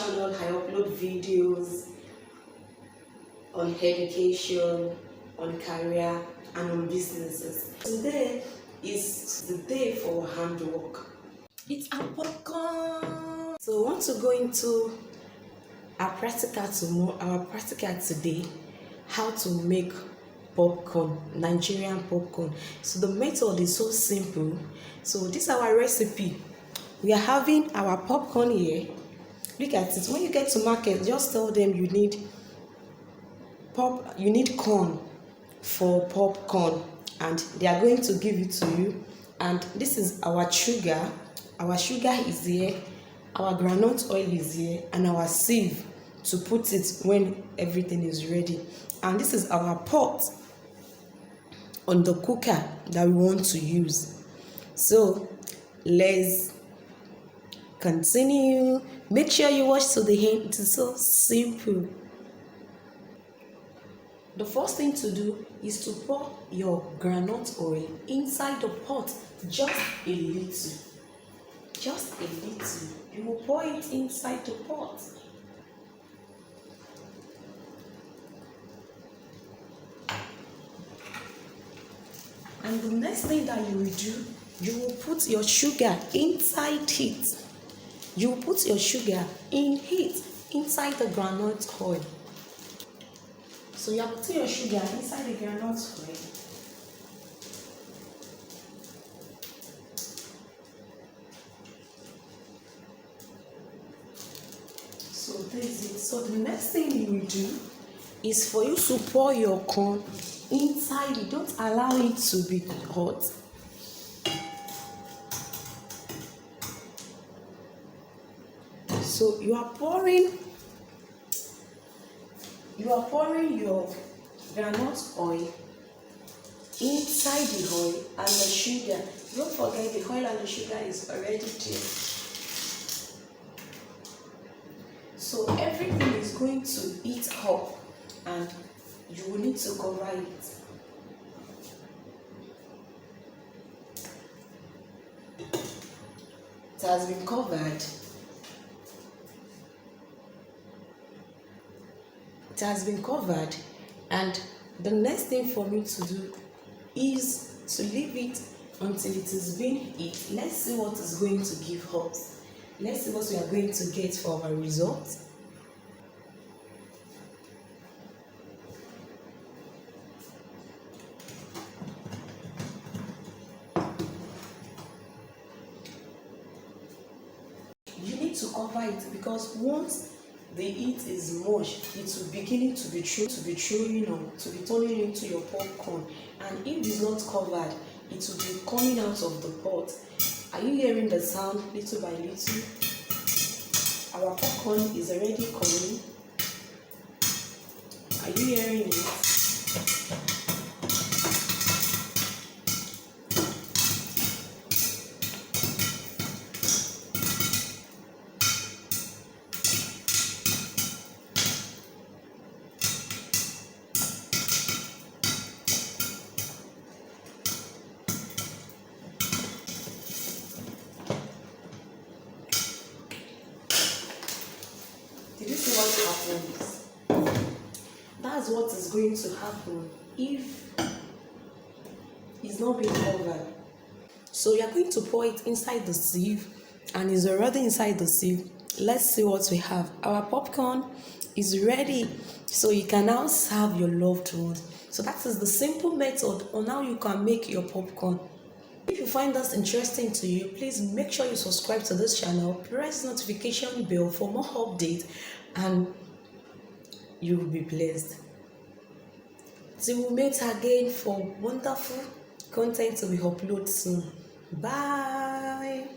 channel, I upload videos on education, on career, and on businesses. Today is the day for handwork. It's our popcorn. So we want to go into our practical today, how to make popcorn, Nigerian popcorn. So the method is so simple. So this is our recipe. We are having our popcorn here. Look at it. When you get to market, just tell them you need corn for popcorn, and they are going to give it to you. And this is our sugar. Our sugar is here, our groundnut oil is here, and our sieve to put it when everything is ready. And this is our pot on the cooker that we want to use. So let's continue. Make sure you watch to the end. It is so simple. The first thing to do is to pour your groundnut oil inside the pot, just a little. Just a little. You will pour it inside the pot. And the next thing that you will do, you will put your sugar inside it. You will put your sugar in heat inside the groundnut oil. So you are putting your sugar inside the groundnut oil. So this is it. So the next thing you will do is for you to pour your corn inside it. Don't allow it to be hot. So you are pouring your groundnut oil inside the oil and the sugar. Don't forget the oil and the sugar is already there. So everything is going to heat up and you will need to cover it. It has been covered. It has been covered, and the next thing for me to do is to leave it until it is being heated. Let's see what is going to give us. Let's see what we are going to get for our result. You need to cover it because once the heat is much, it will begin to be turning into your popcorn, and if it is not covered, it will be coming out of the pot. Are you hearing the sound little by little? Our popcorn is already coming. Are you hearing it? Did you see what happens? That's what is going to happen if it's not being covered. So you are going to pour it inside the sieve, and it's already inside the sieve. Let's see what we have. Our popcorn is ready, so you can now serve your loved ones. So that is the simple method on how you can make your popcorn. If you find this interesting to you, please make sure you subscribe to this channel, press the notification bell for more updates, and you will be blessed. Till we meet again for wonderful content to be uploaded soon. Bye.